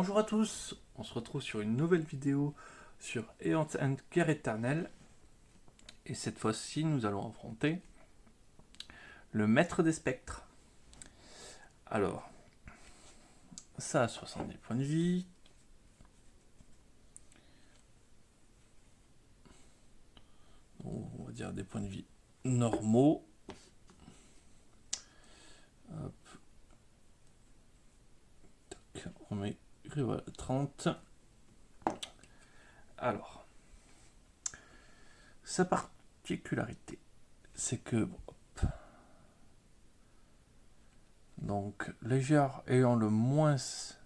Bonjour à tous, on se retrouve sur une nouvelle vidéo sur Aeon and Guerre éternelle. Et cette fois-ci, nous allons affronter le maître des spectres. Alors, ça a 70 points de vie. On va dire des points de vie normaux. Hop. Tac, on met 30. Alors, sa particularité, c'est que donc les joueurs ayant le moins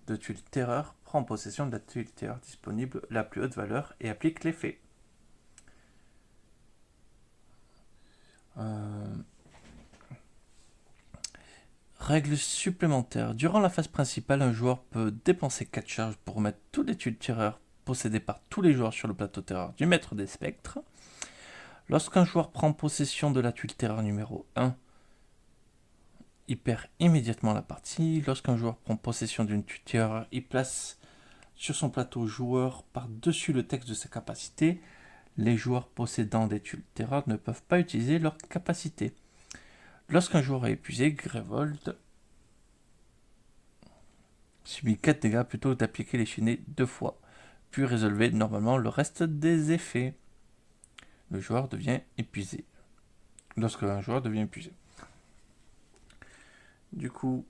de tuiles terreur prend possession de la tuile terreur disponible la plus haute valeur et applique l'effet. Règle supplémentaire. Durant la phase principale, un joueur peut dépenser 4 charges pour remettre toutes les tuiles terreur possédées par tous les joueurs sur le plateau terreur du maître des spectres. Lorsqu'un joueur prend possession de la tuile terreur numéro 1, il perd immédiatement la partie. Lorsqu'un joueur prend possession d'une tuile terreur, il place sur son plateau joueur par-dessus le texte de sa capacité. Les joueurs possédant des tuiles terreur ne peuvent pas utiliser leur capacité. Lorsqu'un joueur est épuisé, Grevold subit 4 dégâts plutôt que d'appliquer les chaînés 2 fois, puis résolvez normalement le reste des effets. Le joueur devient épuisé. Lorsque un joueur devient épuisé. Du coup,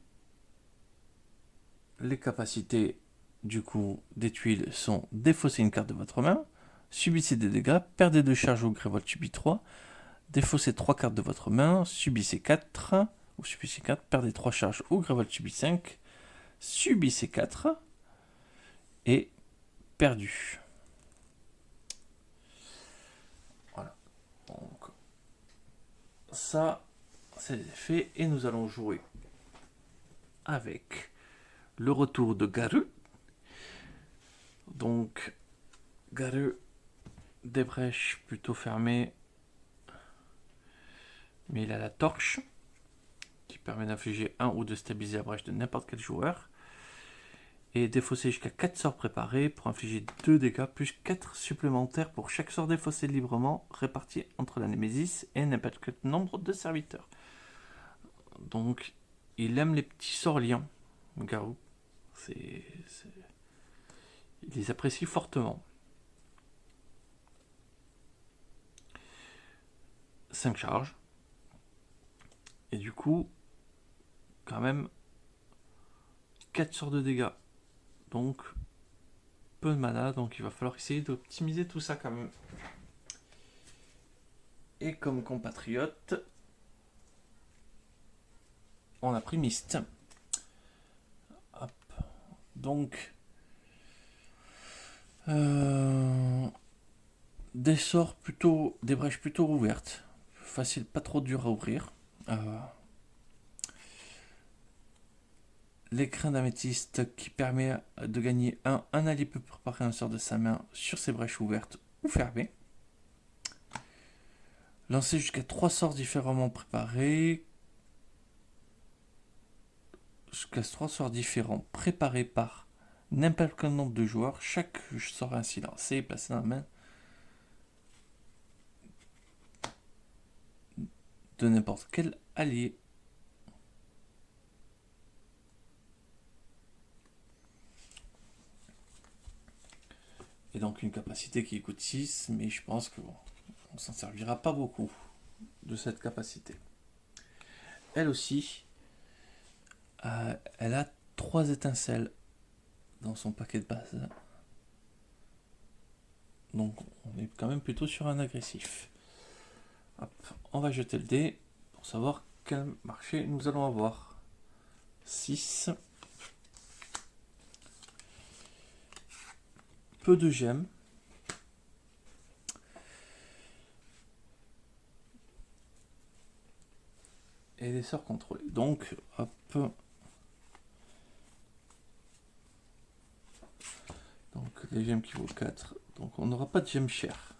les capacités des tuiles sont défausser une carte de votre main, subissez des dégâts, perdez 2 charges ou Grevold subit 3, défaussez 3 cartes de votre main, subissez 4, ou subissez 4, perdez 3 charges ou Grevold subit 5, subissez 4, et perdu. Voilà. Donc, ça, c'est fait, et nous allons jouer avec le retour de Garou. Donc, Garou, des brèches plutôt fermées, mais il a la torche qui permet d'infliger 1 ou de stabiliser la brèche de n'importe quel joueur. Et défausser jusqu'à 4 sorts préparés pour infliger 2 dégâts plus 4 supplémentaires pour chaque sort défaussé librement réparti entre la Némésis et n'importe quel nombre de serviteurs. Donc, il aime les petits sorts liants, Garou. Il les apprécie fortement. 5 charges. Et du coup, quand même, 4 sorts de dégâts. Donc, peu de mana, donc il va falloir essayer d'optimiser tout ça quand même. Et comme compatriote, on a pris Mist. Hop. Donc, des sorts plutôt, des brèches plutôt ouvertes, facile, pas trop dur à ouvrir. L'écrin d'améthyste qui permet de gagner un allié peut préparer un sort de sa main sur ses brèches ouvertes ou fermées. Lancer jusqu'à 3 sorts différemment préparés. Jusqu'à 3 sorts différents préparés par n'importe quel nombre de joueurs. Chaque sort ainsi lancé est placé dans la main de n'importe quel allié. Et donc une capacité qui coûte 6, mais je pense qu'on ne s'en servira pas beaucoup de cette capacité. Elle aussi, elle a 3 étincelles dans son paquet de base. Donc on est quand même plutôt sur un agressif. Hop, on va jeter le dé pour savoir quel marché nous allons avoir. 6. Peu de gemmes. Et des sorts contrôlés. Donc, hop. Donc, les gemmes qui vaut 4. Donc, on n'aura pas de gemmes chères.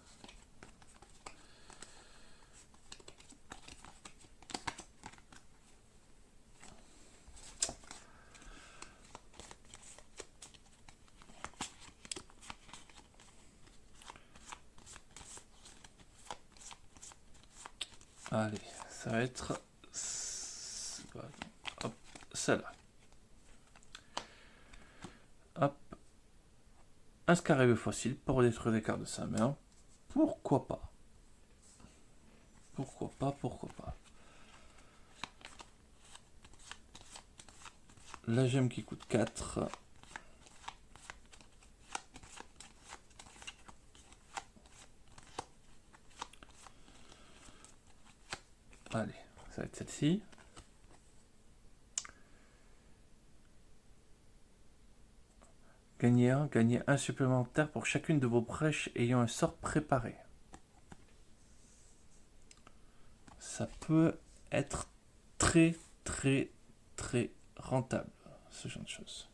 Allez, ça va être hop, celle-là. Hop. Un scarabée fossile pour détruire des cartes de sa main. Pourquoi pas? Pourquoi pas? Pourquoi pas? La gemme qui coûte 4. Allez, ça va être celle-ci. Gagnez un supplémentaire pour chacune de vos brèches ayant un sort préparé. Ça peut être très rentable, ce genre de choses.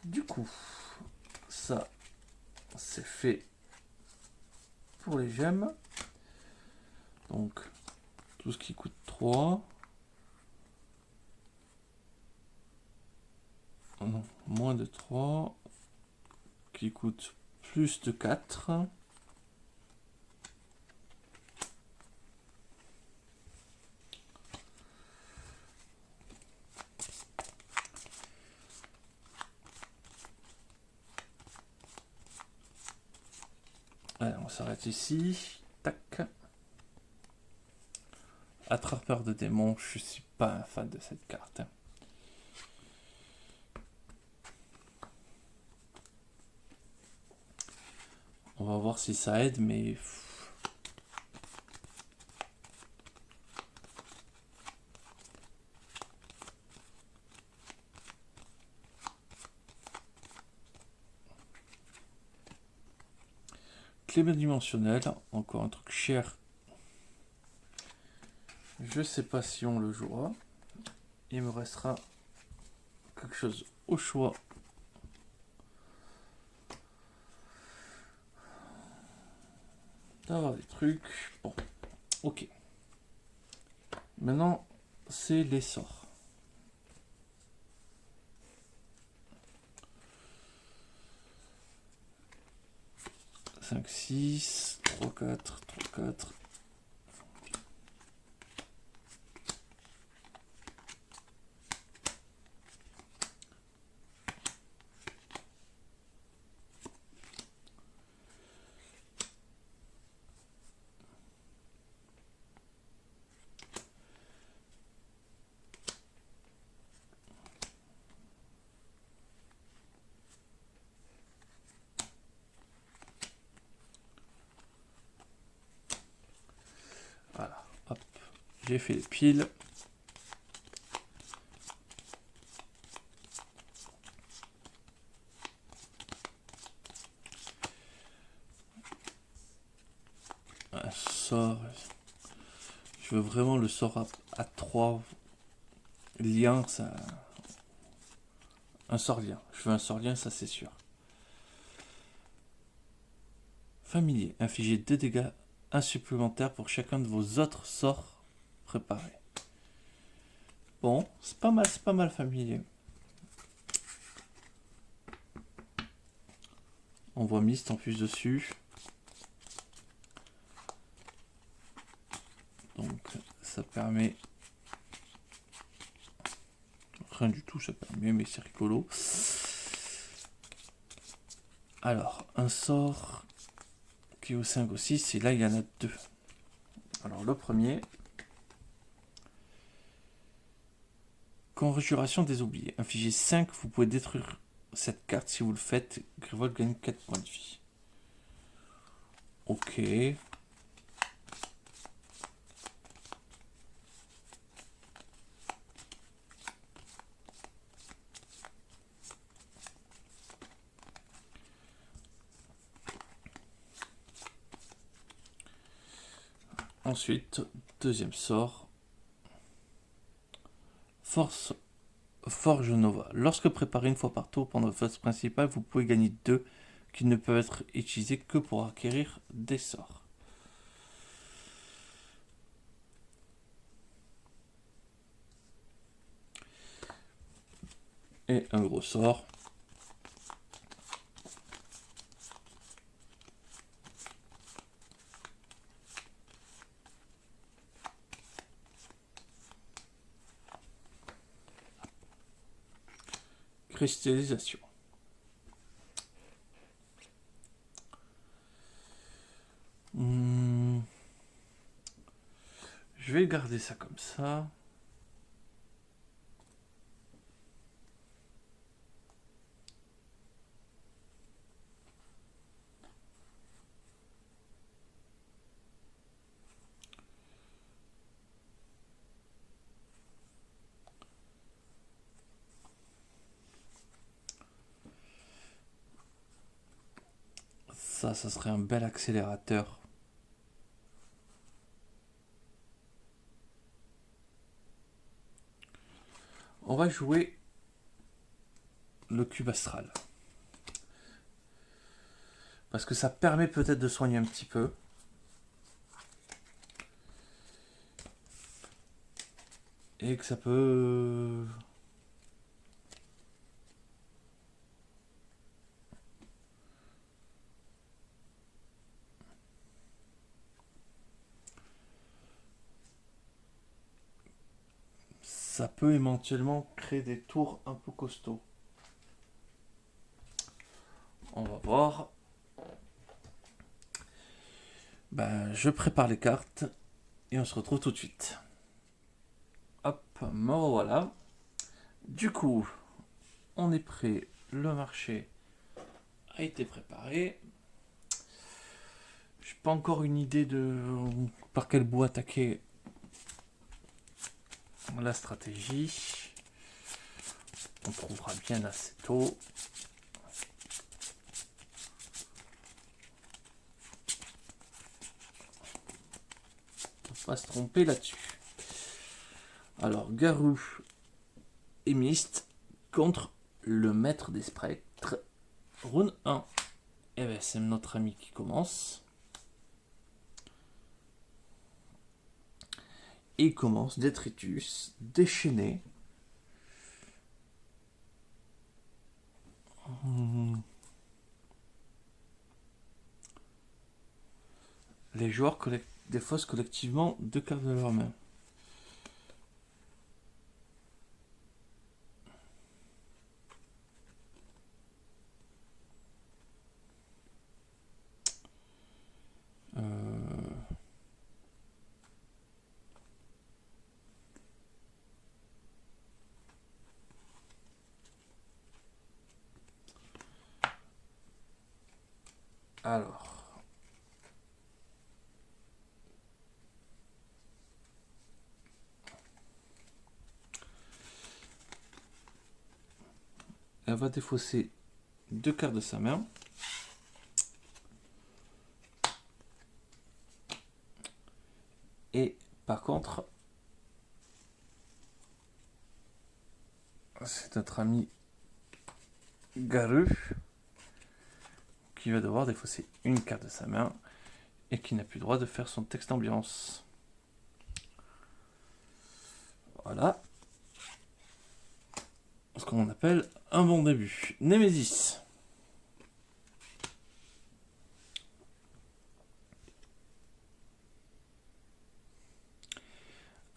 Du coup, ça, c'est fait pour les gemmes. Donc, tout ce qui coûte 3. Non, moins de 3. Qui coûte plus de 4. Allez, on s'arrête ici. Tac. Attrapeur de démons, je suis pas un fan de cette carte. On va voir si ça aide, mais... Clé dimensionnelle, encore un truc cher. Je sais pas si on le jouera. Il me restera quelque chose au choix. D'avoir des trucs. Bon, ok. Maintenant, c'est les sorts. « 5, 6, 3, 4, 3, 4. Voilà, hop, j'ai fait les piles. Un sort. Je veux vraiment le sort à 3 liens, ça. Un sort lien. Je veux un sort lien, ça c'est sûr. Familier. Infligez 2 dégâts, un supplémentaire pour chacun de vos autres sorts préparés. Bon, c'est pas mal familier. On voit Mist en plus dessus. Donc ça permet... Rien du tout, ça permet, mais c'est rigolo. Alors, un sort qui est au 5 au 6, et là il y en a 2. Alors le premier... Conjuration des oubliés. Infligez 5, vous pouvez détruire cette carte. Si vous le faites, Grivol gagne 4 points de vie. Ok. Ensuite, deuxième sort. Forge Nova. Lorsque préparé une fois par tour pendant votre phase principale, vous pouvez gagner 2 qui ne peuvent être utilisés que pour acquérir des sorts. Et un gros sort. cristallisation. Je vais garder ça comme ça. Ça serait un bel accélérateur. On va jouer le cube astral. Parce que ça permet peut-être de soigner un petit peu. Et que ça peut... Ça peut éventuellement créer des tours un peu costauds. On va voir. Ben, je prépare les cartes et on se retrouve tout de suite. Hop, me revoilà. Du coup, on est prêt. Le marché a été préparé. Je n'ai pas encore une idée de par quel bout attaquer la stratégie. On trouvera bien assez tôt. Pas se tromper là-dessus. Alors, Garou et Mist contre le maître des spectres. Rune 1. Et bien, c'est notre ami qui commence. Et il commence Détritus, déchaîné. Les joueurs défaussent collectivement 2 cartes de leur main. Alors. Elle va défausser 2 cartes de sa main. Et par contre, c'est notre ami Garou qui va devoir défausser une carte de sa main et qui n'a plus le droit de faire son texte d'ambiance. Voilà. Ce qu'on appelle un bon début. Némésis.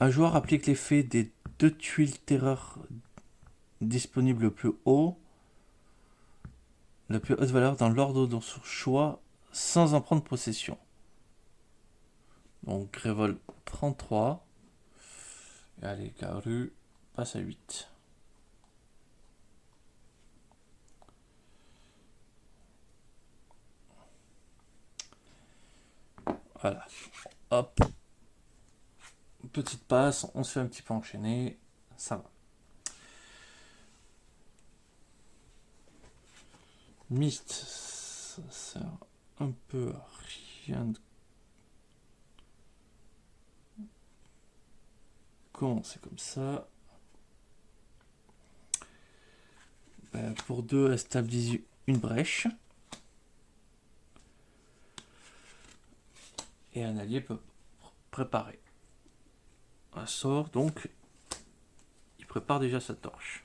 Un joueur applique l'effet des 2 tuiles terreur disponibles le plus haute valeur dans l'ordre de son choix sans en prendre possession. Donc Grévol 33. Et allez, Garou passe à 8. Voilà. Hop. Petite passe, on se fait un petit peu enchaîner. Ça va. Mist, ça sert un peu à rien de commencer comme ça. Ben, pour 2, elle stabilise une brèche. Et un allié peut préparer un sort, donc il prépare déjà sa torche.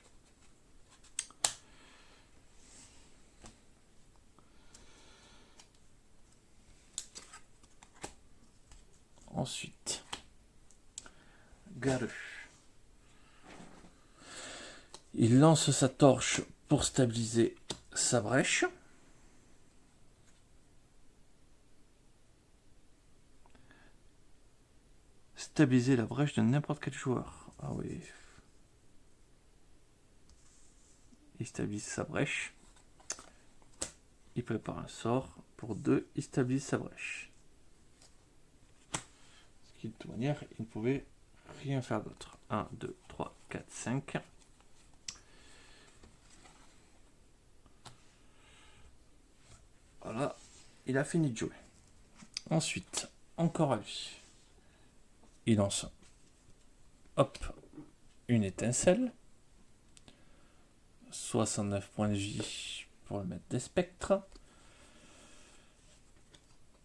Ensuite, Garou. Il lance sa torche pour stabiliser sa brèche. Stabiliser la brèche de n'importe quel joueur. Ah oui. Il stabilise sa brèche. Il prépare un sort. Pour 2, il stabilise sa brèche. Ce qui, de toute manière, il ne pouvait rien faire d'autre. 1, 2, 3, 4, 5. Voilà, il a fini de jouer. Ensuite, encore à lui. Il lance, hop, une étincelle. 69 points de vie pour le mettre des spectres.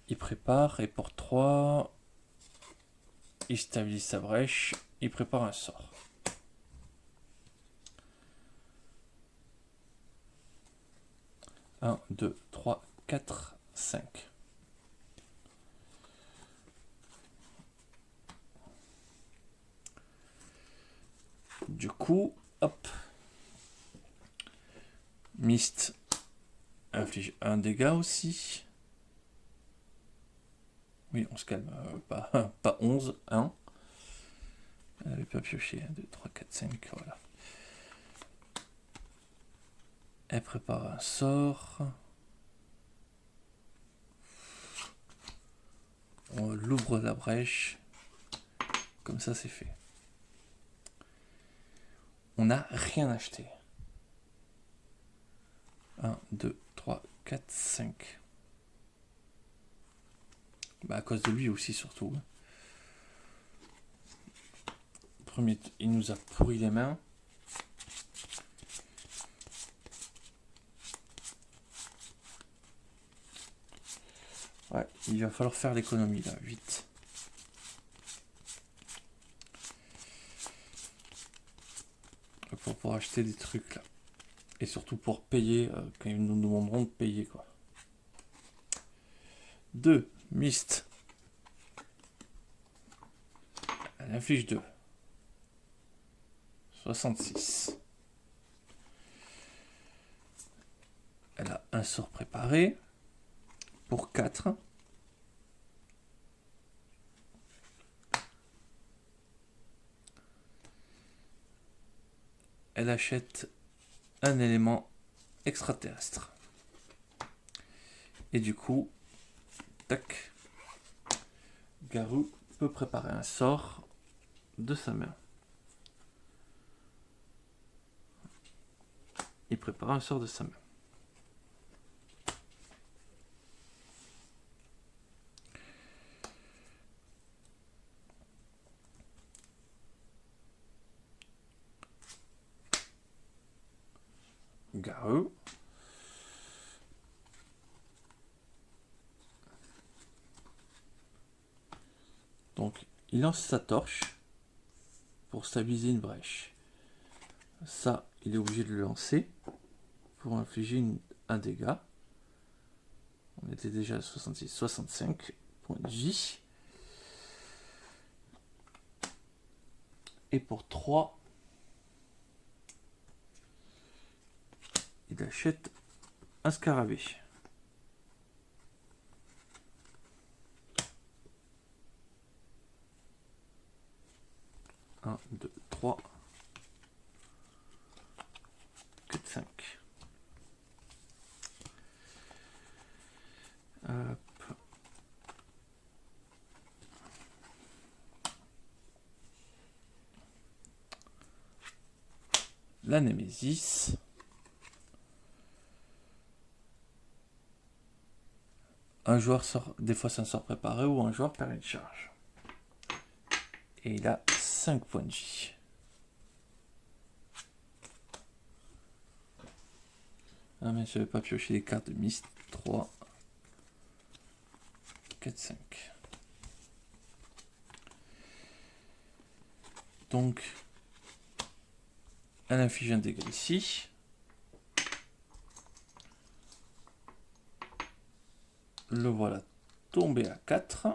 Il prépare et pour 3, il stabilise sa brèche. Il prépare un sort. Un, 2, 3, 4, 5. Du coup, hop. Mist inflige un dégât aussi. Oui, on se calme. Pas 11, 1. Elle n'avait pas pioché. 1, 2, 3, 4, 5. Voilà. Elle prépare un sort. On l'ouvre la brèche. Comme ça, c'est fait. On n'a rien acheté. 1, 2, 3, 4, 5. Bah, à cause de lui aussi, surtout. Premier, il nous a pourri les mains. Ouais, il va falloir faire l'économie là, vite. Pour pouvoir acheter des trucs là. Et surtout pour payer, quand ils nous demanderont de payer quoi. 2. Mist. Elle inflige 2. 66. Elle a un sort préparé. Pour 4. Elle achète un élément extraterrestre. Et du coup, tac, Garou peut préparer un sort de sa main. Il prépare un sort de sa main. Garou. Donc, il lance sa torche pour stabiliser une brèche. Ça, il est obligé de le lancer pour infliger un dégât. On était déjà à 66, 65 points de vie. Et pour 3, il achète un scarabée. 1, 2, 3, 4, 5. Hop. La Némésis. Un joueur sort, des fois c'est un sort préparé ou un joueur perd une charge. Et il a 5 points de vie. Ah mais je n'avais pas pioché les cartes de Mist. 3, 4, 5. Donc, elle inflige un dégât ici. Le voilà tombé à 4.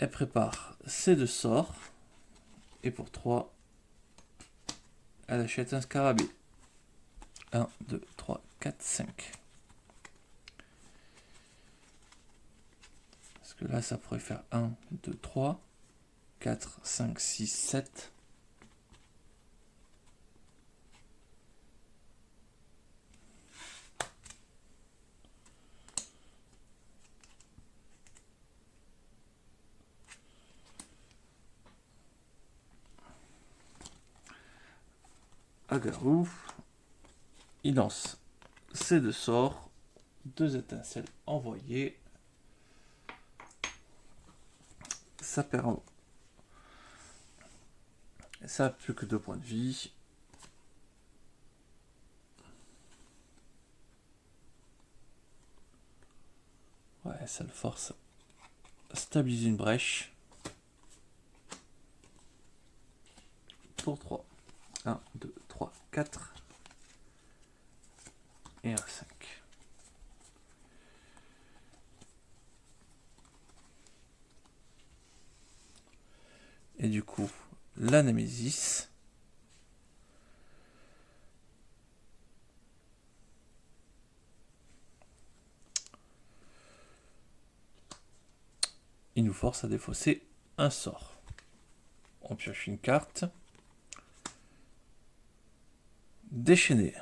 Elle prépare ses 2 sorts. Et pour 3, elle achète un scarabée. 1, 2, 3, 4, 5. Parce que là, ça pourrait faire 1, 2, 3, 4, 5, 6, 7. Agarou, il lance ses 2 sorts, 2 étincelles envoyées. Ça perd. Ça a plus que 2 points de vie. Ouais, ça le force à stabiliser une brèche. Pour 3. 1, 2, 3, 4. Et un 5. Et du coup, la Némésis. Il nous force à défausser un sort. On pioche une carte. Déchaîner.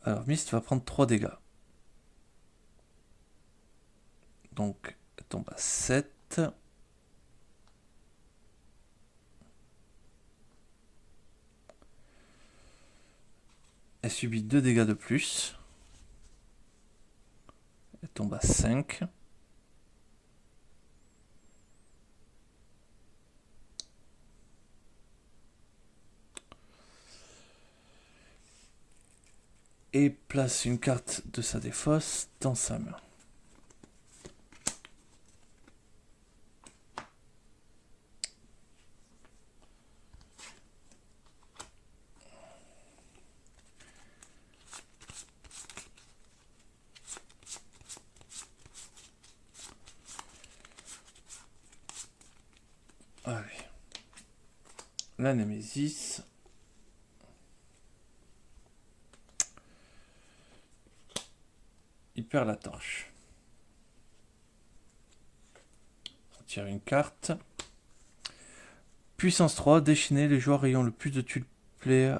Alors, Mist va prendre 3 dégâts. Donc, elle tombe à 7. Elle subit 2 dégâts de plus. Elle tombe à 5. Et place une carte de sa défausse dans sa main. Allez. La Némésis. Il perd la torche. On tire une carte. Puissance 3, déchaîner les joueurs ayant le plus de tuiles player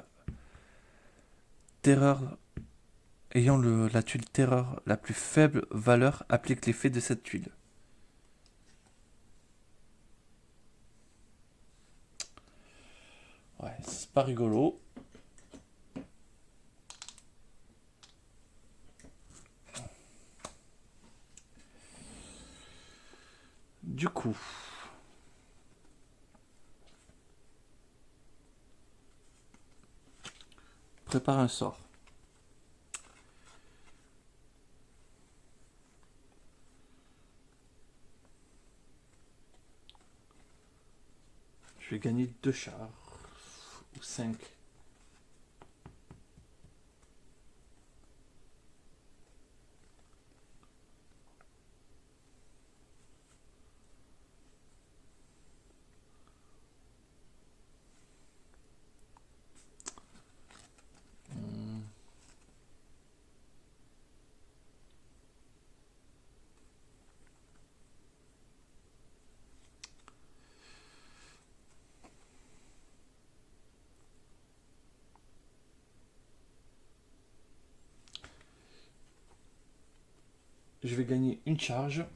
terreur ayant la tuile terreur la plus faible valeur applique l'effet de cette tuile. Ouais, c'est pas rigolo. Du coup, prépare un sort. Je vais gagner 2 chars ou 5. Je vais gagner une charge.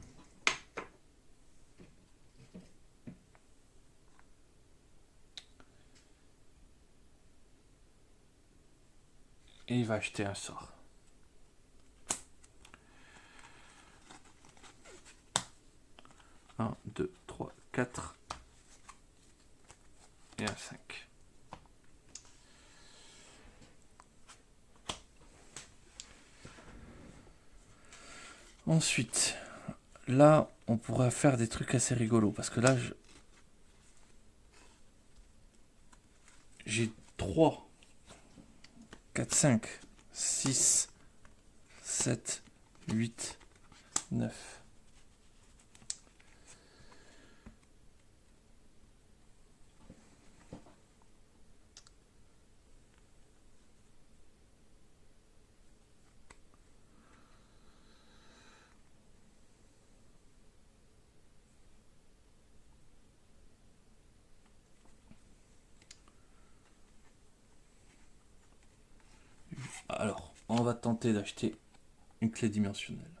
Et il va acheter un sort. Un, 2, 3, 4. Et un 5. Ensuite, là, on pourrait faire des trucs assez rigolos. Parce que là, j'ai 3, 4, 5, 6, 7, 8, 9. Alors, on va tenter d'acheter une clé dimensionnelle.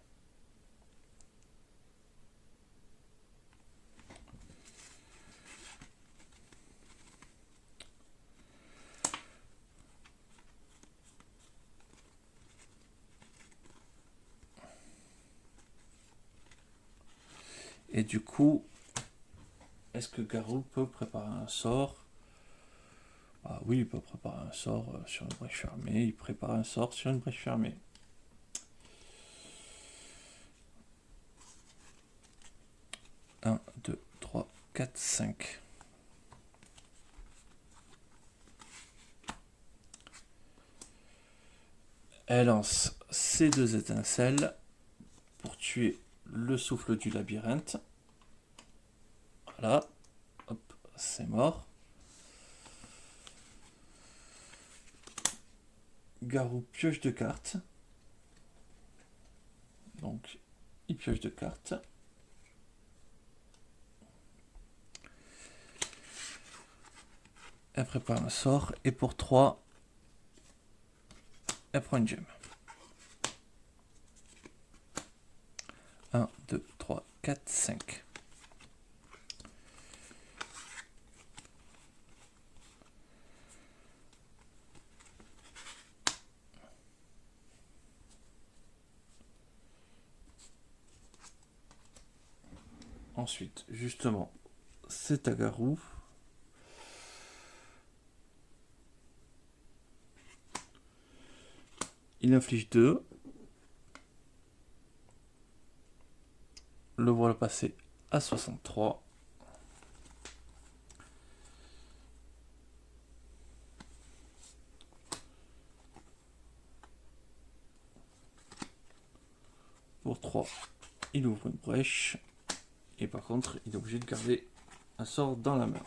Et du coup, est-ce que Garou peut préparer un sort? Ah oui, il peut préparer un sort sur une brèche fermée. Il prépare un sort sur une brèche fermée. Un, 2, 3, 4, 5. Elle lance ces 2 étincelles pour tuer le souffle du labyrinthe. Voilà. Hop, c'est mort. Garou pioche de cartes. Donc, il pioche de cartes. Elle prépare un sort. Et pour 3, elle prend une gemme. 1, 2, 3, 4, 5. Ensuite, justement, c'est à Garou. Il inflige 2. Le voilà passer à 63. Pour 3, il ouvre une brèche. Et par contre, il est obligé de garder un sort dans la main.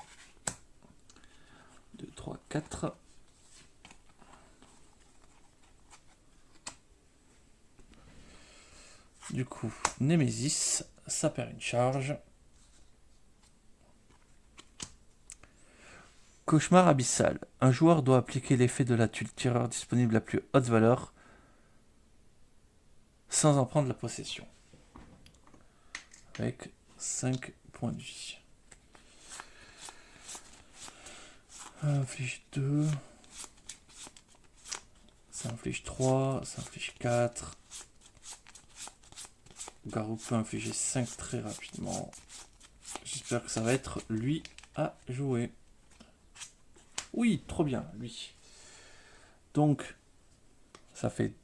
2, 3, 4. Du coup, Némésis, ça perd une charge. Cauchemar abyssal. Un joueur doit appliquer l'effet de la tuile tireur disponible à plus haute valeur sans en prendre la possession. Avec 5 points de vie. Inflige 2. Ça inflige 3. Ça inflige 4. Garou peut infliger 5 très rapidement. J'espère que ça va être lui à jouer. Oui, trop bien, lui. Donc, ça fait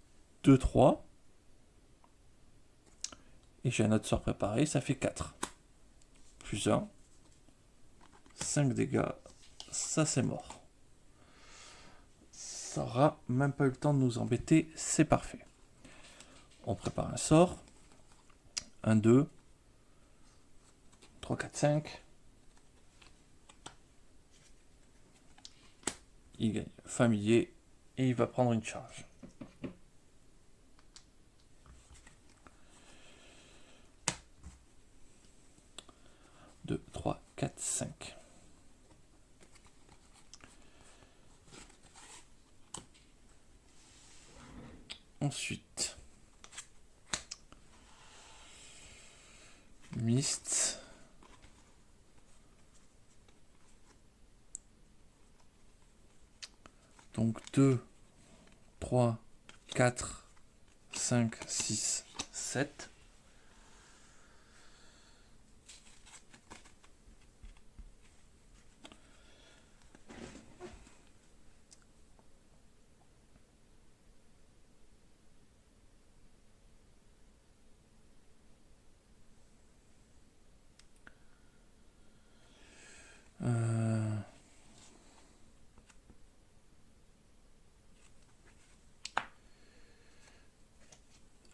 2, 3. Et j'ai un autre sort préparé, ça fait 4. Plus 1. 5 dégâts. Ça, c'est mort. Ça aura même pas eu le temps de nous embêter, c'est parfait. On prépare un sort. 1, 2. 3, 4, 5. Il gagne familier et il va prendre une charge. Deux, 3, 4, 5. Ensuite, Mist. Donc 2, 3, 4, 5, 6, 7.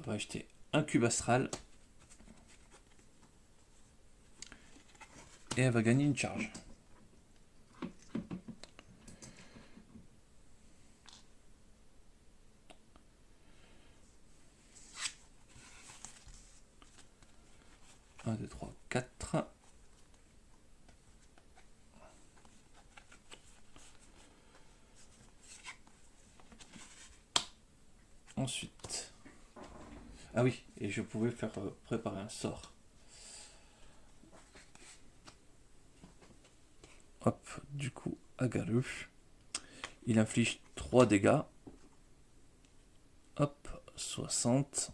va acheter un cube astral. Et elle va gagner une charge. Un, deux, trois, quatre. Ensuite. Ah oui, et je pouvais faire préparer un sort. Hop, du coup, à Galu. Il inflige 3 dégâts. Hop, 60.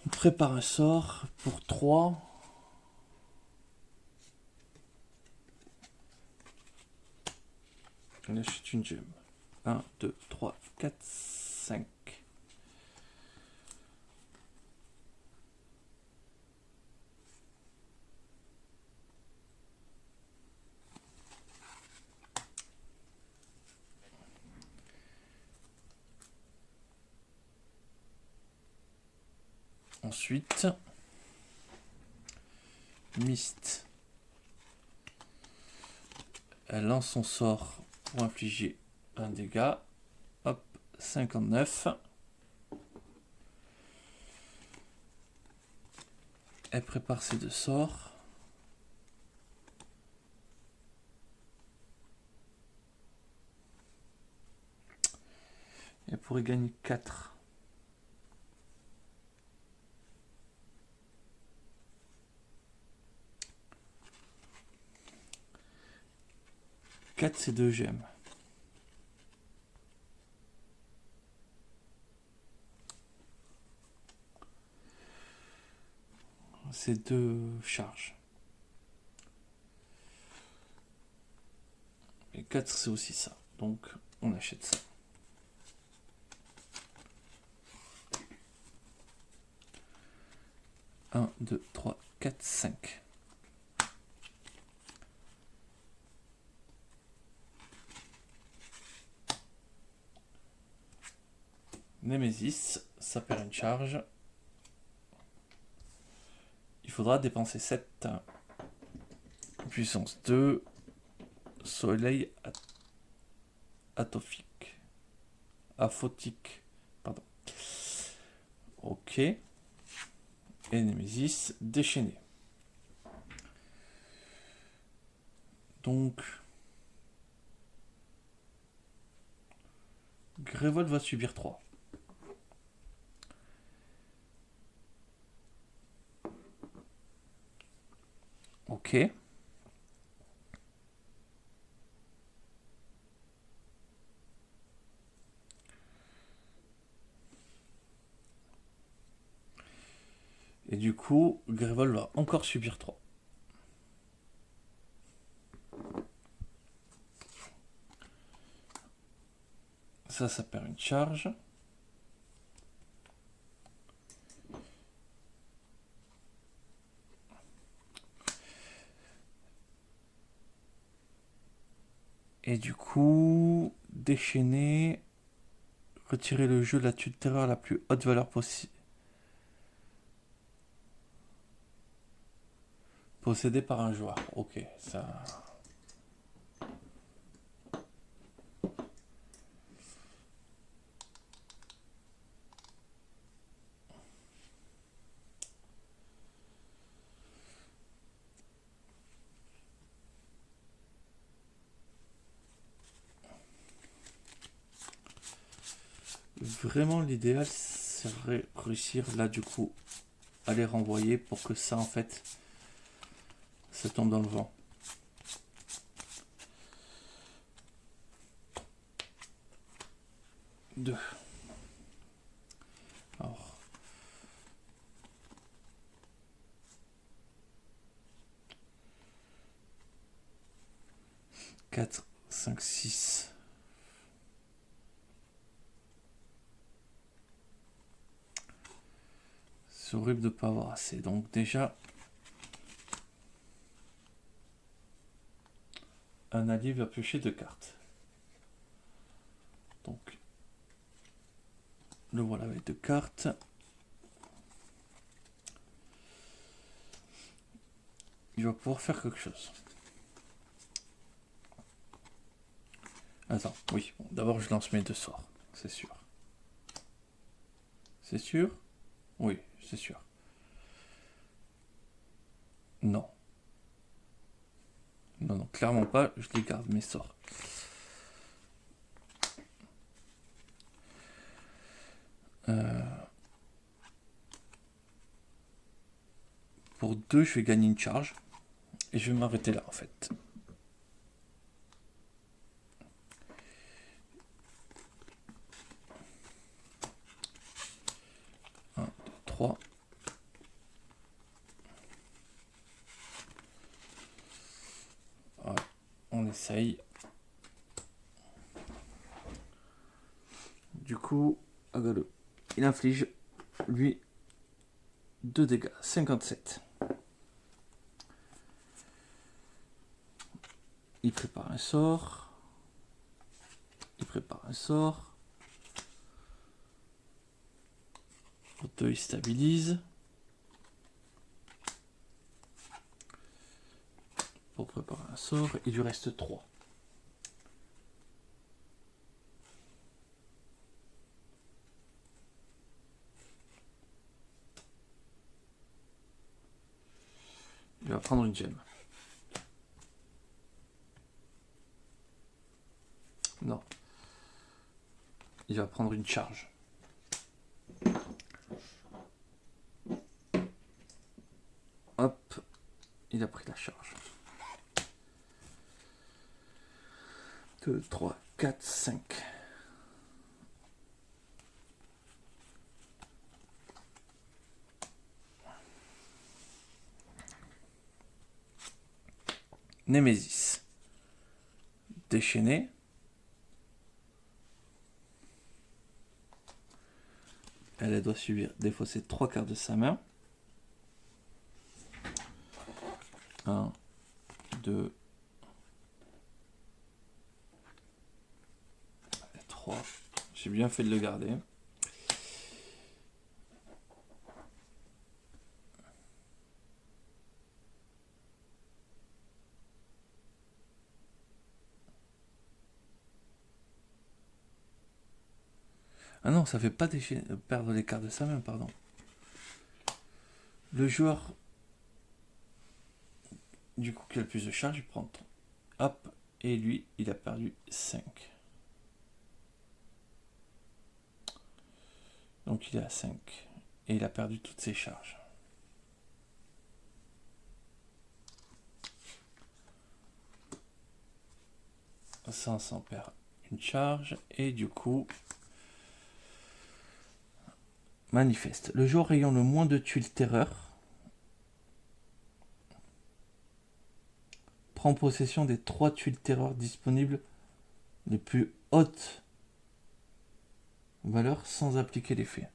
On prépare un sort pour 3. On achète une gemme. 1, 2, 3, 4, 5. Ensuite, Mist. Elle lance son sort pour infliger un dégât. Hop, 59. Elle prépare ses 2 sorts. Elle pourrait gagner 4. C'est 2 gemmes. C'est 2 charges. Et 4 c'est aussi ça. Donc on achète ça. Un, 2, 3, 4, 5. Nemesis, ça perd une charge. Il faudra dépenser 7. Puissance 2. Soleil atophique. Aphotique. Pardon. Ok. Et Nemesis déchaîné. Donc, Grévol va subir 3. Ok. Et du coup, Grévol va encore subir 3. Ça perd une charge. Et du coup, déchaîner, retirer le jeu de la terreur à la plus haute valeur possible. Possédé par un joueur. Ok, ça. Vraiment, l'idéal serait réussir là du coup à les renvoyer pour que ça en fait ça tombe dans le vent. Deux. Alors. 4, 5, 6. C'est horrible de ne pas avoir assez. Donc déjà, un allié va piocher 2 cartes. Le voilà avec 2 cartes. Il va pouvoir faire quelque chose. Attends, oui. Bon, d'abord, je lance mes 2 sorts. C'est sûr. C'est sûr? Oui, c'est sûr. Non. Non, non, clairement pas. Je les garde, mes sorts. Pour 2, je vais gagner une charge. Et je vais m'arrêter là, en fait. 1, 2, 3. Voilà, on essaye. Du coup, Agalo, il inflige, lui, 2 dégâts. 57. Il prépare un sort. Il prépare un sort. Pour 2, il stabilise. Pour préparer un sort, il lui reste 3. Il va prendre une gemme. Non. Il va prendre une charge. Hop. Il a pris la charge. 2, 3, 4, 5. Némésis. Déchaîné. Elle doit subir défausser 3 cartes de sa main. 1, 2, 3. J'ai bien fait de le garder. Ah non, ça fait pas perdre les cartes de sa main, pardon. Le joueur, du coup, qui a le plus de charge, il prend 3. Hop, et lui, il a perdu 5. Donc il est à 5. Et il a perdu toutes ses charges. Ça perd une charge. Et du coup, manifeste. Le joueur ayant le moins de tuiles terreur prend possession des 3 tuiles terreur disponibles les plus hautes valeurs sans appliquer l'effet.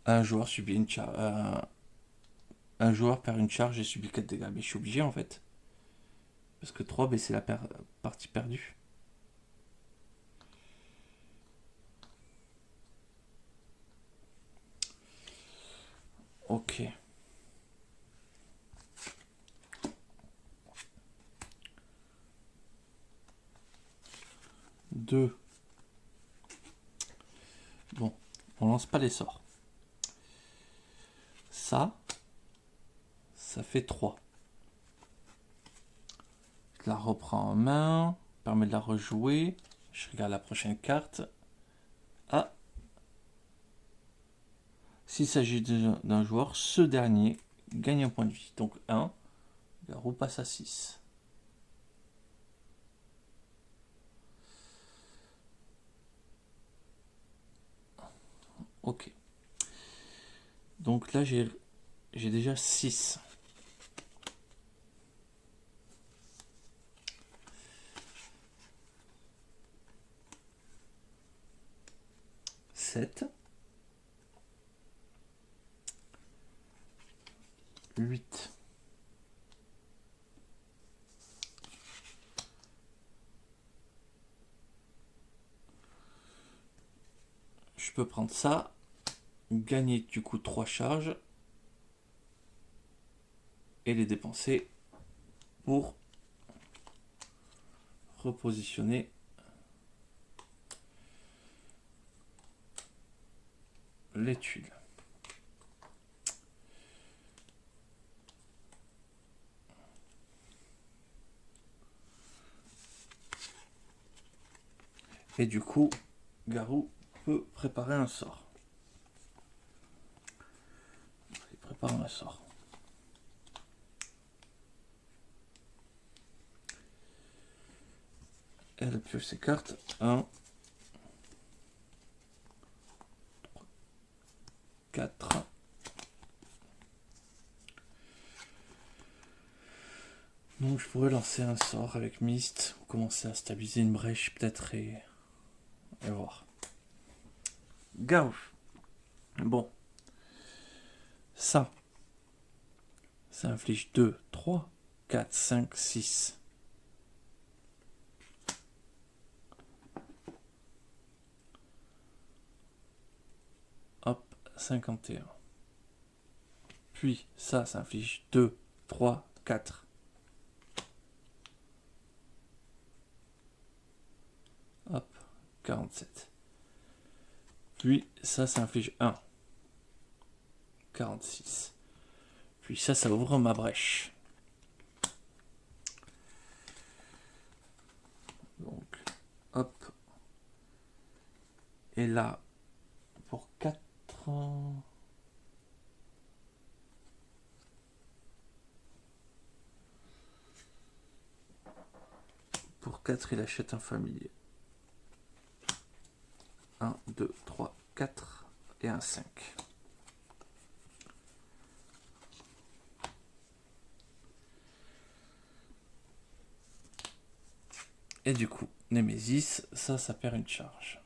Un joueur subit une charge. Un joueur perd une charge et subit 4 dégâts. Mais je suis obligé en fait. Parce que 3, c'est la partie perdue. Ok. Deux. Bon, on lance pas les sorts. Ça fait 3. Je la reprends en main. Permet de la rejouer. Je regarde la prochaine carte. Ah. S'il s'agit d'un joueur, ce dernier gagne un point de vie. Donc 1. Le garou passe à 6. Ok. Donc là, j'ai déjà 6. Sept. 8. 9. je peux prendre ça, gagner du coup 3 charges et les dépenser pour repositionner les tuiles. Et du coup, Garou peut préparer un sort. Il prépare un sort. Elle pioche ses cartes. 1, 4. Donc je pourrais lancer un sort avec Mist, ou commencer à stabiliser une brèche peut-être et voir. Garou. Bon. Ça inflige 2, 3, 4, 5, 6. Hop, 51. Puis ça inflige 2, 3, 4. Hop, 47. Puis ça inflige 1. 46. Puis ça ouvre ma brèche. Donc, hop. Et là, pour 4... Pour 4, il achète un familier. 1, 2, 3, 4 et un 5. Et du coup, Némésis, ça perd une charge.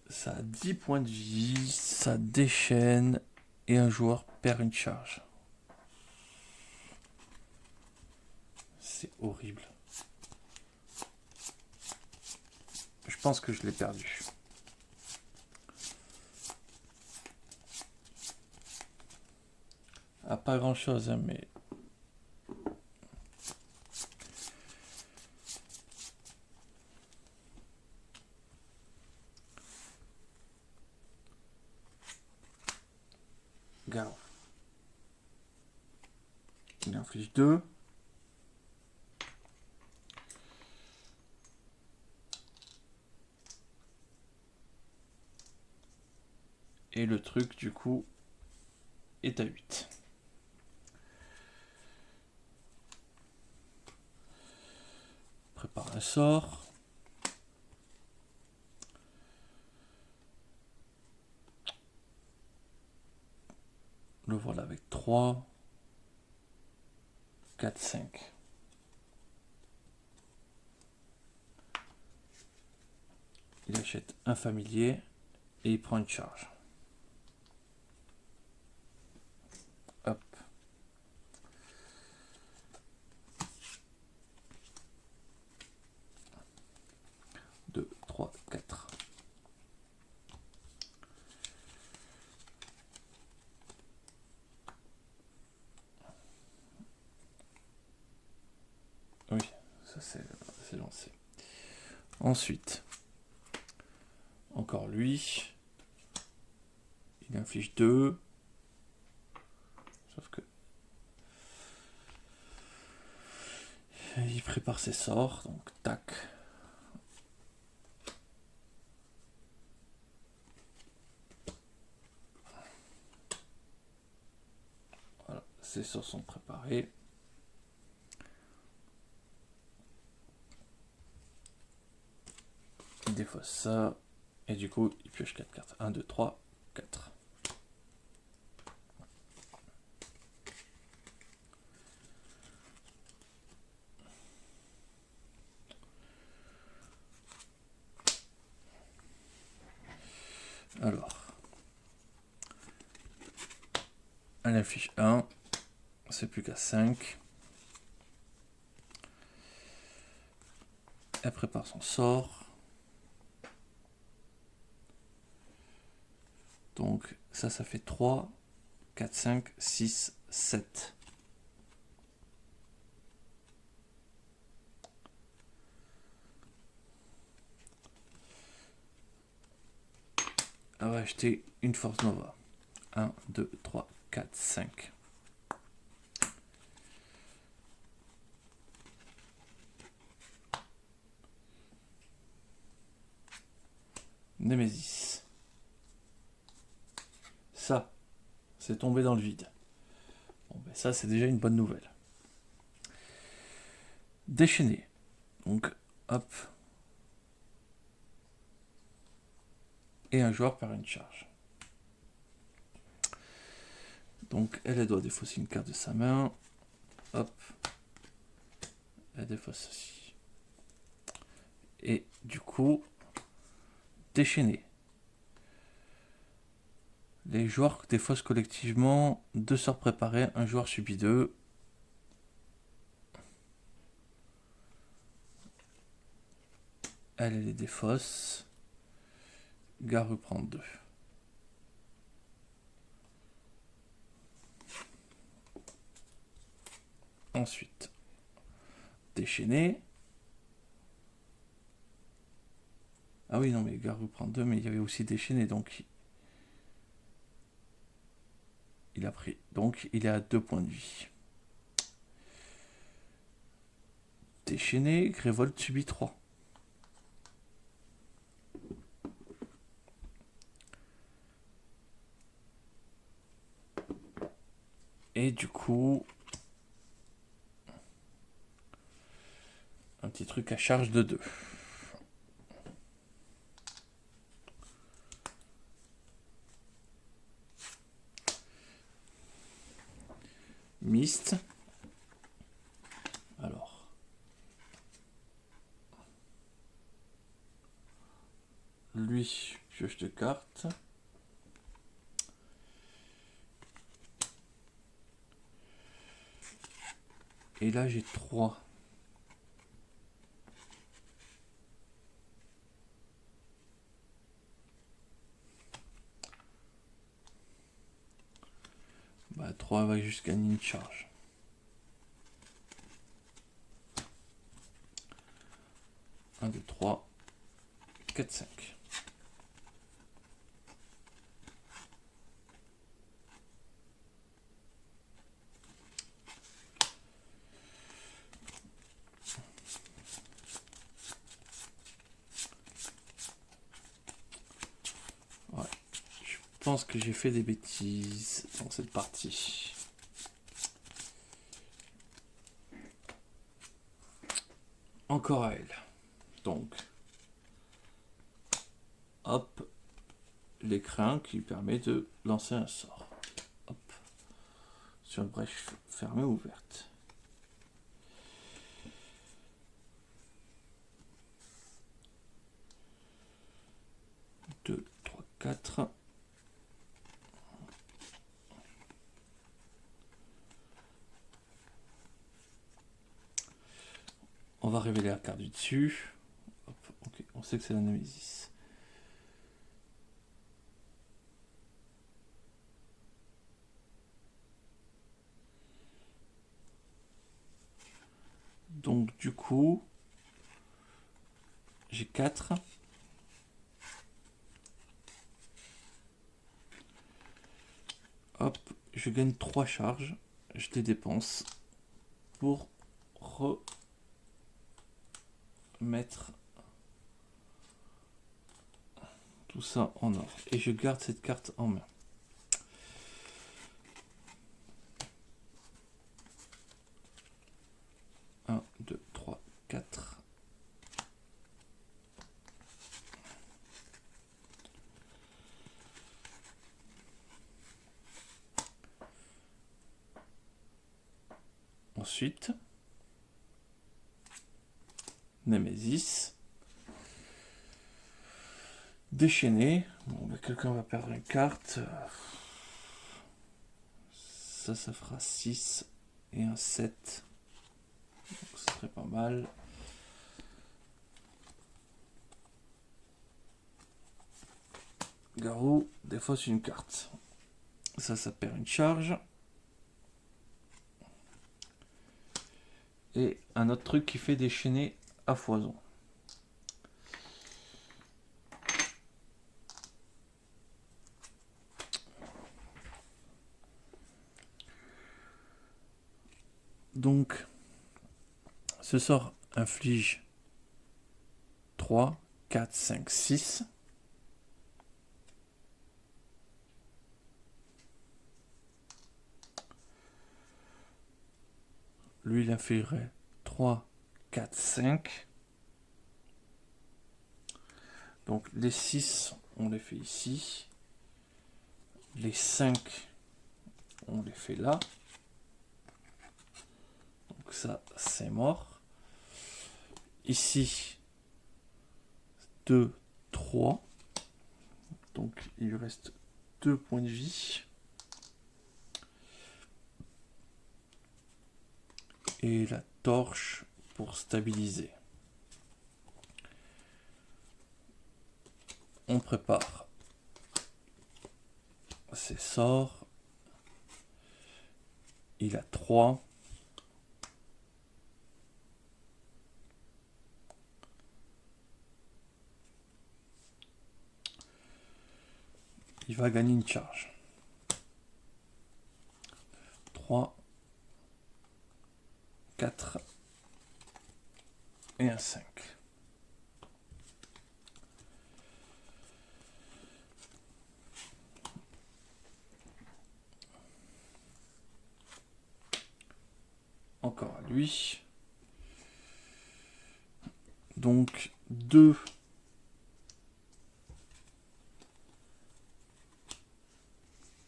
Ça a 10 points de vie, ça déchaîne et un joueur perd une charge. C'est horrible. Je pense que je l'ai perdu. Ah, pas grand chose, hein, mais... Garou. Il inflige 2. Et le truc, du coup, est à 8. Prépare un sort. Le voilà avec 3, 4, 5. Il achète un familier et il prend une charge. Hop. 2, 3, 4. Oui, ça c'est lancé. Ensuite, encore lui. Il inflige 2. Sauf que... il prépare ses sorts, donc tac. Voilà, ses sorts sont préparés. Il défausse ça. Et du coup, il pioche 4 cartes. 1, 2, 3, 4. Alors, elle affiche 1, c'est plus qu'à 5. Elle prépare son sort. Donc ça fait 3, 4, 5, 6, 7. Elle va acheter une Force Nova. 1, 2, 3, 4, 5. Némésis. Ça, c'est tombé dans le vide. Bon, ben ça, c'est déjà une bonne nouvelle. Déchaîner. Donc, hop. Et un joueur perd une charge. Donc, elle doit défausser une carte de sa main. Hop. Elle défausse aussi. Et du coup, déchaîner. Les joueurs défaussent collectivement 2 sorts préparés, un joueur subit 2. Elle les défausse. Garou prend 2. Ensuite, déchaîner. Ah oui, non, mais Garou prend 2, mais il y avait aussi déchaîné, donc il a pris. Donc il est à 2 points de vie. Déchaîné, Grévolte subit 3. Et du coup, un petit truc à charge de 2. Mist. Alors. Lui, pioche de cartes. Et là, j'ai 3. Bah, 3 va juste gagner une charge. Un, 2, 3, 4, 5. Ouais. Je pense que j'ai fait des bêtises dans cette partie. Encore à elle. Donc, hop, l'écran qui permet de lancer un sort. Hop, sur une brèche fermée ou ouverte. Deux, 3, 4. On va révéler la carte du dessus. Hop, ok, on sait que c'est la Némésis. Donc du coup, j'ai 4. Hop, je gagne 3 charges. Je les dépense pour remettre tout ça en ordre. Et je garde cette carte en main. Un, 2, 3, 4. Ensuite, Némésis. Déchaîné. Bon, bah, quelqu'un va perdre une carte. Ça fera 6 et un 7. Donc, ce serait pas mal. Garou défausse une carte. Ça perd une charge. Et un autre truc qui fait déchaîner à foison. Donc, ce sort inflige 3, 4, 5, 6. Lui, il infligerait 3, 4, 5. Donc, les 6, on les fait ici. Les 5, on les fait là. Donc ça, c'est mort. Ici, 2, 3. Donc, il lui reste 2 points de vie. Et la torche pour stabiliser. On prépare ses sorts. Il a 3. Il va gagner une charge. 3, 4 et un 5. Encore à lui. Donc 2.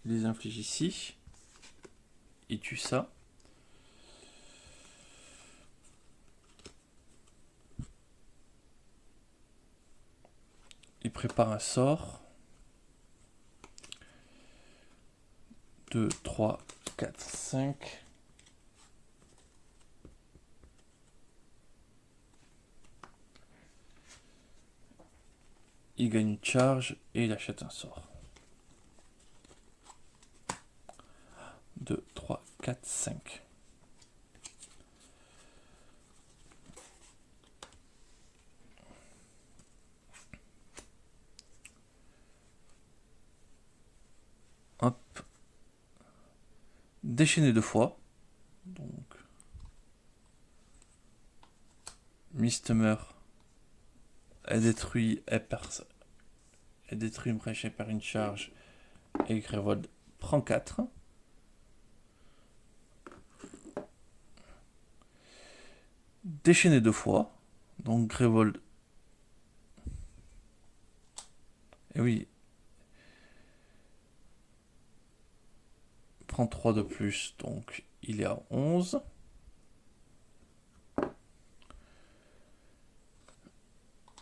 Il les inflige ici. Il tue ça. Il prépare un sort. 2, 3, 4, 5. Il gagne une charge et il achète un sort. 2, 3, 4, 5. Hop. Déchaîné 2 fois. Donc. Mistemer. Elle détruit. Elle détruit une brèche, elle perd une charge. Et Grévold prend 4. Déchaîné 2 fois. Donc Grévold. Et oui. Prend 3 de plus. Donc il est à 11.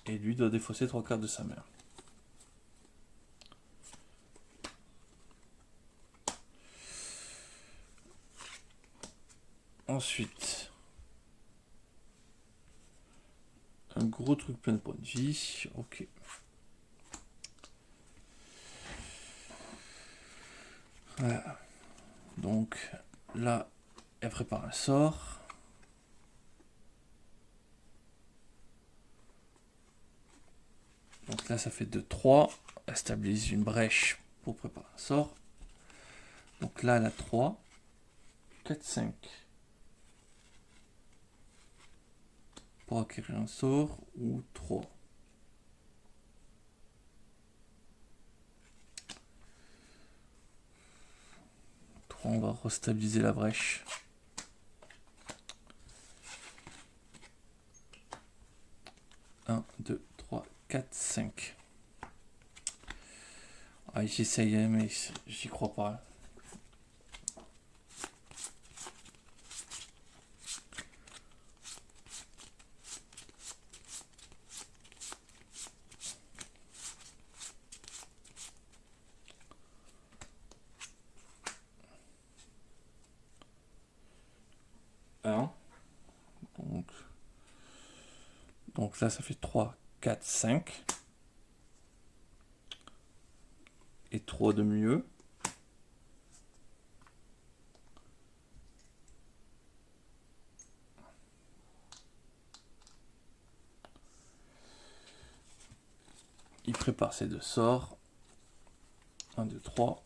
Et lui doit défausser 3 cartes de sa main. Ensuite. Un gros truc plein de points de vie. Ok. Voilà. Donc là, elle prépare un sort. Donc là, ça fait 2, 3. Elle stabilise une brèche pour préparer un sort. Donc là, elle a 3. 4, 5. Pour acquérir un sort ou 3. On va restabiliser la brèche. 1, 2, 3, 4, 5. Ah, j'essaye, mais j'y crois pas. Donc là, ça fait 3, 4, 5. et 3 de mieux. Il prépare ses 2 sorts. 1, 2, 3.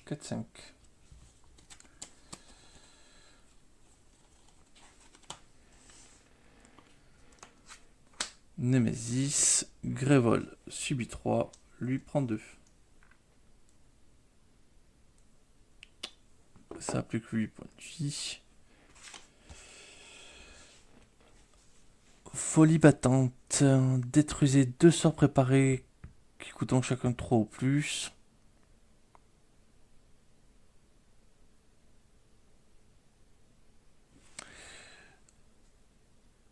4, 5. Némésis, Grévol subit 3, lui prend 2. Ça a plus que 8 points de vie. Folie battante, détruisez 2 sorts préparés qui coûtent donc chacun 3 ou plus.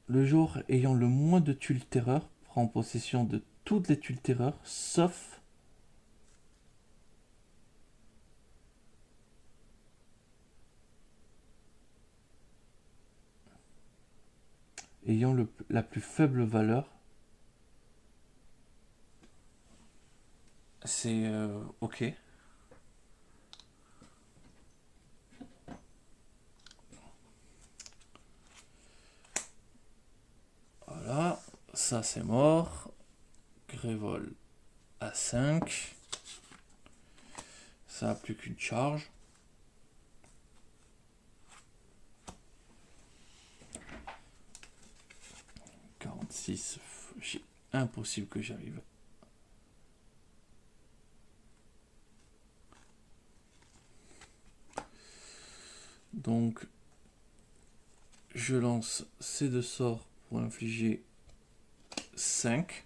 Le joueur ayant le moins de tuiles terreur prend possession de toutes les tuiles terreur, sauf ayant la plus faible valeur. C'est ok. Voilà, ça c'est mort. Grévol à 5. Ça a plus qu'une charge. Impossible que j'arrive. Donc, je lance ces 2 sorts pour infliger 5.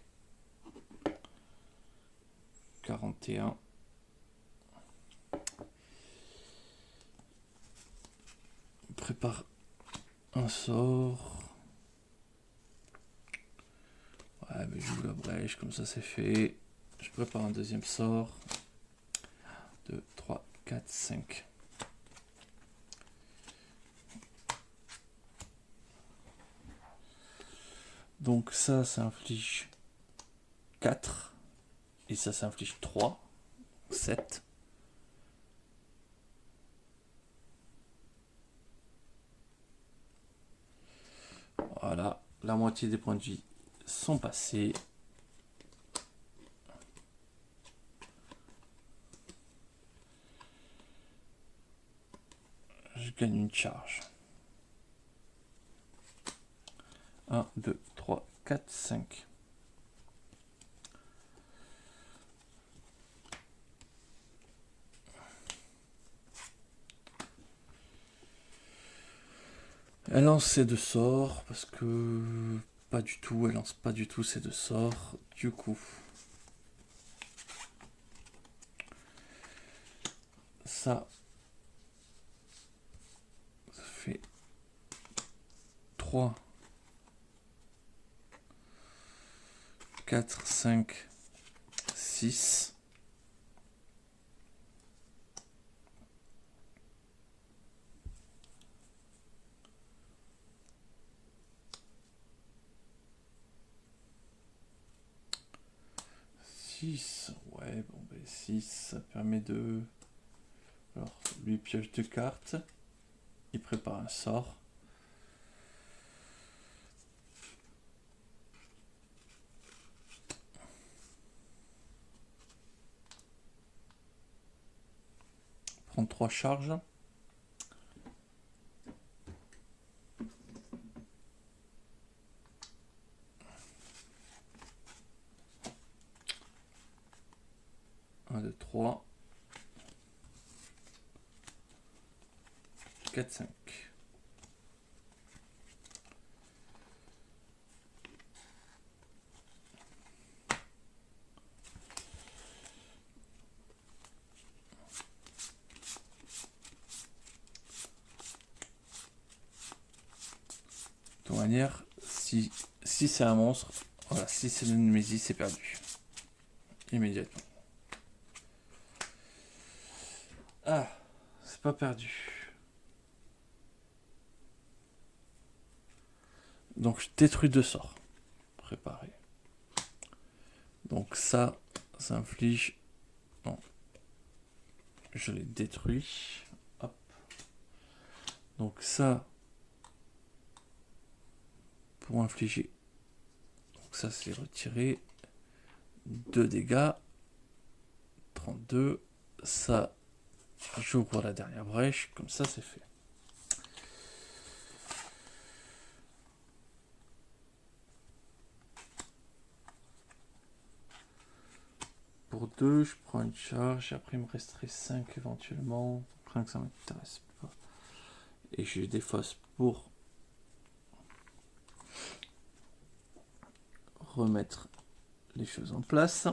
41. Prépare un sort. Ouais, mais j'ouvre la brèche, comme ça c'est fait. Je prépare un deuxième sort. 2, 3, 4, 5. Donc ça inflige 4. Et ça inflige 3. 7. Voilà, la moitié des points de vie sont passés. Je gagne une charge. 1, 2, 3, 4, 5. Elle lance ses 2 sorts parce que pas du tout, elle lance pas du tout ses 2 sorts. Du coup, ça fait 3, 4, 5, 6. Ouais, bon, ben 6, ça permet de... Alors, lui pioche 2 cartes. Il prépare un sort. Prendre 3 charges. Un, 2, 3. 4, 5. De toute manière, si c'est un monstre, voilà, si c'est le Némésis, c'est perdu. Immédiatement. Ah, c'est pas perdu. Donc je détruis 2 sorts. Préparé. Donc ça Ça inflige... Non. Je les détruis. Hop. Donc ça... Pour infliger... Donc ça c'est retiré. 2 dégâts. 32. Ça, j'ouvre la dernière brèche. Comme ça c'est fait. Pour 2, je prends une charge. Après, il me resterait 5 éventuellement. Rien que ça m'intéresse pas. Et je défausse pour remettre les choses en place.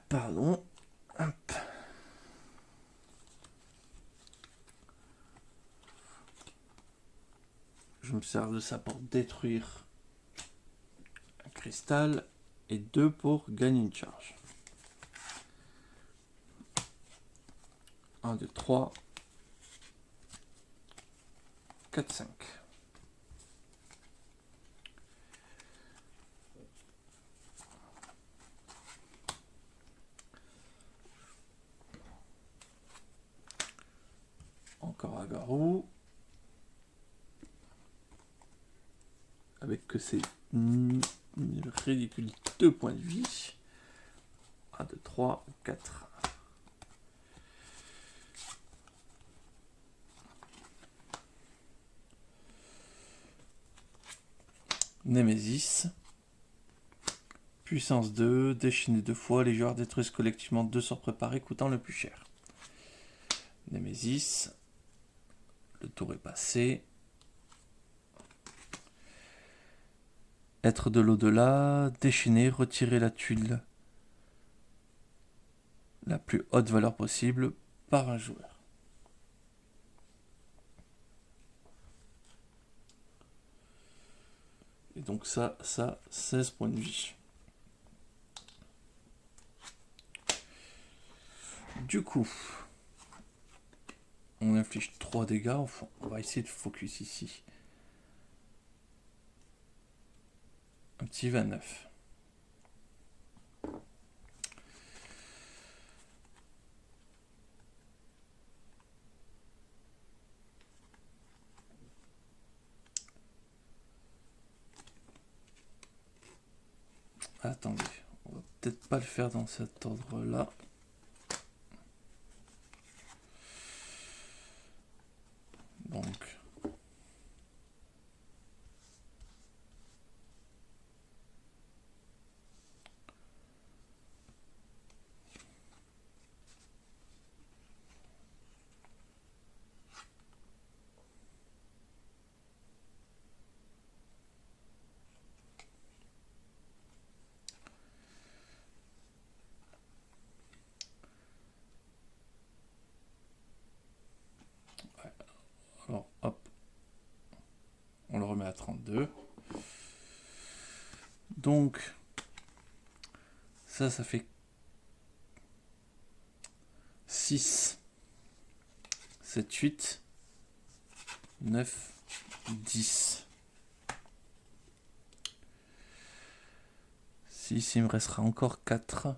Pardon. Hop. Je me sers de ça pour détruire un cristal et 2 pour gagner une charge. 1, 2, 3, 4, 5. Encore un garou. Avec que c'est ridicule 2 points de vie. 1, 2, 3, 4. Némésis. Puissance 2, déchaîné 2 fois, les joueurs détruisent collectivement 2 sorts préparés coûtant le plus cher. Némésis. Le tour est passé. Être de l'au-delà, déchaîner, retirer la tuile la plus haute valeur possible par un joueur. Et donc ça, 16 points de vie. Du coup, on inflige 3 dégâts. Enfin, on va essayer de focus ici. Un petit 29. Attendez, on va peut-être pas le faire dans cet ordre-là. Donc, alors hop, on le remet à 32. Donc, ça fait 6, 7, 8, 9, 10. 6, il me restera encore 4.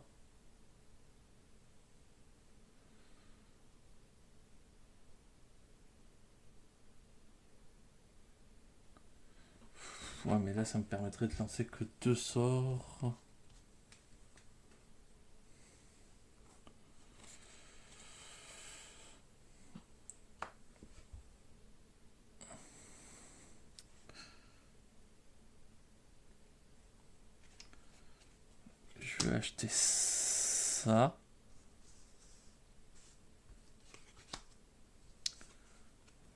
Ouais, mais là, ça me permettrait de lancer que 2 sorts. Je vais acheter ça.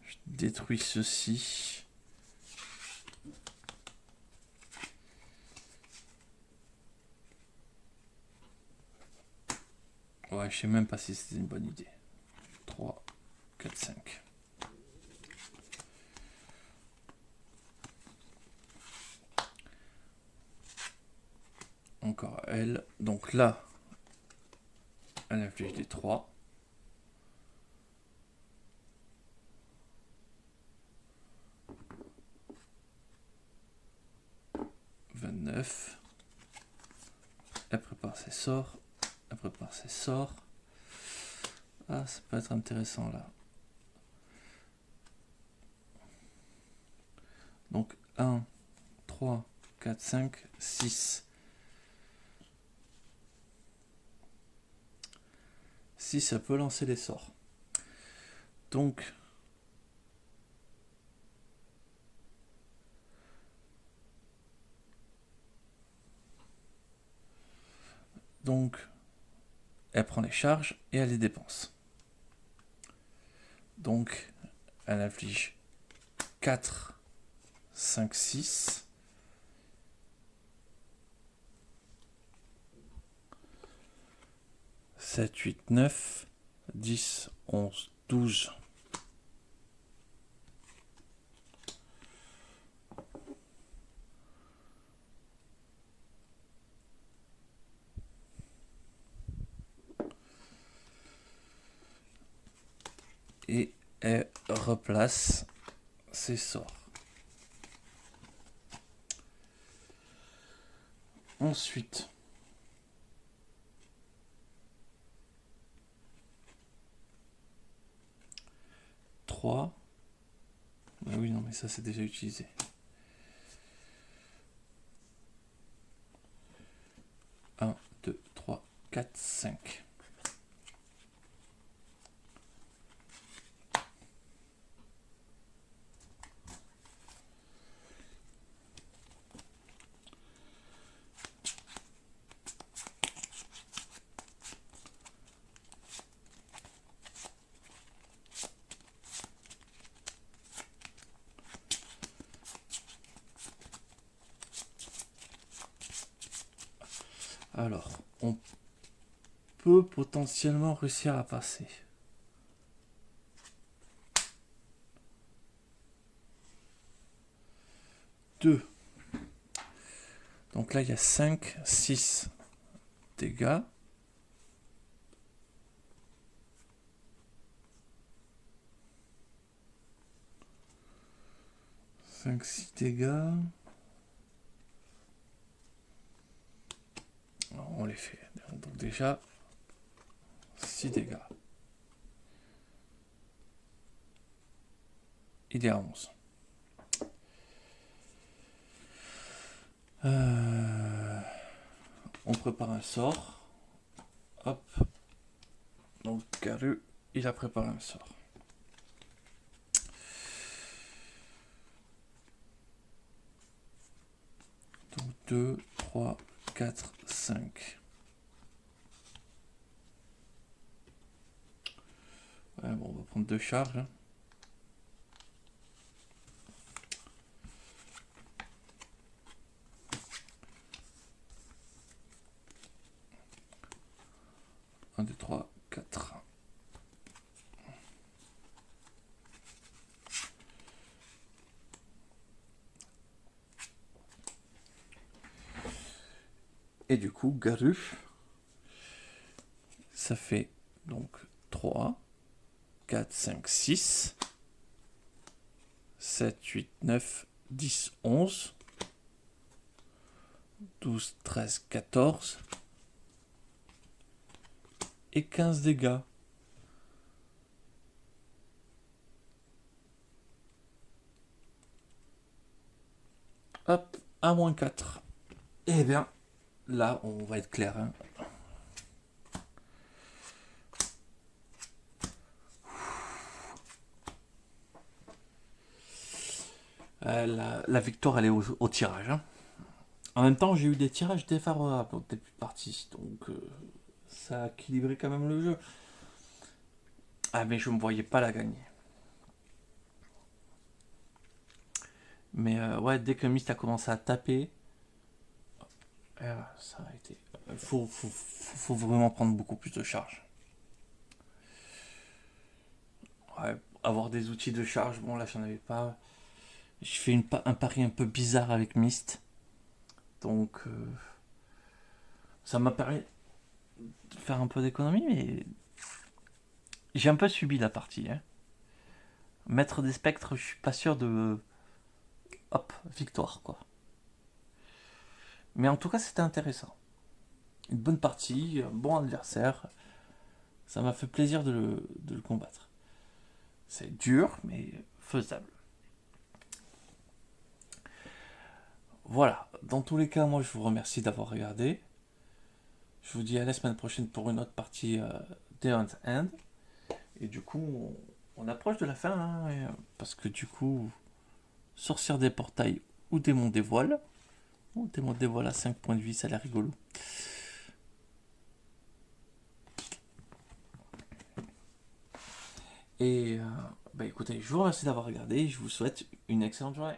Je détruis ceci. Ouais, je sais même pas si c'était une bonne idée. 3, 4, 5. Encore elle. Donc là, elle inflige des 3. 29. Elle prépare ses sorts. Elle prépare ses sorts. Ah, ça peut être intéressant là. Donc 1, 3, 4, 5, 6. 6, ça peut lancer les sorts. Donc, elle prend les charges et elle les dépense. Donc, elle inflige 4, 5, 6. 7, 8, 9, 10, 11, 12. Et elle replace ses sorts. Ensuite, ah oui, non, mais ça c'est déjà utilisé. 1, 2, 3, 4, 5. Alors, on peut potentiellement réussir à passer. Deux. Donc là, il y a 5, 6 dégâts. 5, 6 dégâts. On les fait. Donc déjà, 6 dégâts. Il est à 11. On prépare un sort. Hop. Donc Garu, il a préparé un sort. Donc 2, 3, 4, 5. Ouais, bon, on va prendre 2 charges. Hein. Un, 2, 3, 4. Et du coup, Garu, ça fait donc 3, 4, 5, 6, 7, 8, 9, 10, 11, 12, 13, 14 et 15 dégâts. Hop, à moins 4. Eh bien, là, on va être clair. Hein. La victoire, elle est au tirage. Hein. En même temps, j'ai eu des tirages défavorables au début de partie. Donc, ça a équilibré quand même le jeu. Ah, mais je ne me voyais pas la gagner. Mais ouais, dès que Myst a commencé à taper, ça a été. Faut vraiment prendre beaucoup plus de charge. Ouais, avoir des outils de charge, bon là j'en avais pas. Je fais un pari un peu bizarre avec Myst. Donc ça m'a permis de faire un peu d'économie, mais j'ai un peu subi la partie. Hein. Maître des spectres, je suis pas sûr de. Hop, victoire quoi. Mais en tout cas, c'était intéressant. Une bonne partie, un bon adversaire. Ça m'a fait plaisir de le combattre. C'est dur, mais faisable. Voilà. Dans tous les cas, moi, je vous remercie d'avoir regardé. Je vous dis à la semaine prochaine pour une autre partie d'Errant End. Et du coup, on approche de la fin, hein, parce que du coup, sorcière des portails ou démon des voiles. Oh, démon des voiles à 5 points de vie, ça a l'air rigolo. Et bah écoutez, je vous remercie d'avoir regardé et je vous souhaite une excellente journée.